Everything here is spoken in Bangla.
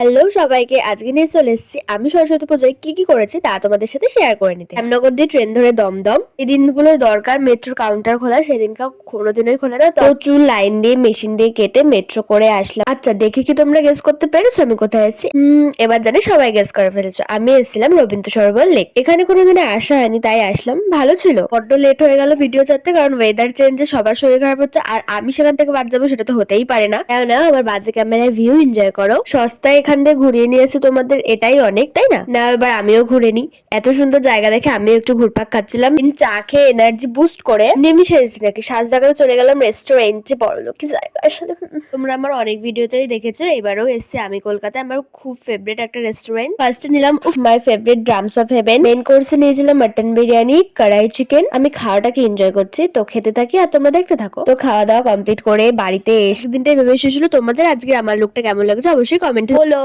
হ্যালো সবাইকে, আজকে নিয়ে চলে এসেছি আমি সরস্বতী পুজোয় কি কি করেছি তা তোমাদের সাথে শেয়ার করে নিতে। শ্যামনগর দিয়ে ট্রেন ধরে দমদম, এই দিনগুলো দরকার মেট্রো কাউন্টার খোলা, সেদিনকার কোনোদিনই খোলে না। তো প্রচুর লাইন দিয়ে মেশিন দিয়ে কেটে মেট্রো করে আসলাম। আচ্ছা, দেখে কি তোমরা গেস করতে পেরেছো আমি কোথায় আছি? এবার জানি সবাই গেস করে ফেলেছো। আমি এসেছিলাম রবীন্দ্র সরোবর লেক। এখানে কোনোদিনে আসা হয়নি, তাই আসলাম। ভালো ছিল। বড্ড লেট হয়ে গেল ভিডিও ছাড়তে, কারণ ওয়েদার চেঞ্জে সবার শরীর খারাপ হচ্ছে, আর আমি সেখান থেকে বাদ যাবো সেটা তো হতেই পারে না। কেননা আমার বাজে ক্যামেরায় ভিউ এনজয় করো, সস্তায় এখান দিয়ে ঘুরিয়ে নিয়েছে তোমাদের, এটাই অনেক, তাই না? না, এবার আমিও ঘুরে নি। এত সুন্দর জায়গা দেখে আমিও একটু ঘুরপাক খাচ্ছিলাম। চা খেয়ে এনার্জি বুস্ট করে নেমে সেরেছি নাকি সাজ জায়গায় চলে গেলাম রেস্টুরেন্টে, বড়লোকি জায়গা আসলে। তোমরা আমার অনেক ভিডিওতেই দেখেছো, এবারও এসছি আমি কলকাতায়। আমার খুব ফেভারিট একটা রেস্টুরেন্ট। ফার্স্টে নিলাম my favourite drums of heaven. Main কোর্সে নিয়েছিলাম মাটন বিরিয়ানি, কড়াই চিকেন। আমি খাওয়াটাকে এনজয় করছি, তো খেতে থাকি আর তোমরা দেখতে থাকো। তো খাওয়া দাওয়া কমপ্লিট করে বাড়িতে এসে দিনটাই ভেবে এসেছিল তোমাদের আজকে আমার লুকটা কেমন লাগছে অবশ্যই কমেন্টে বলো।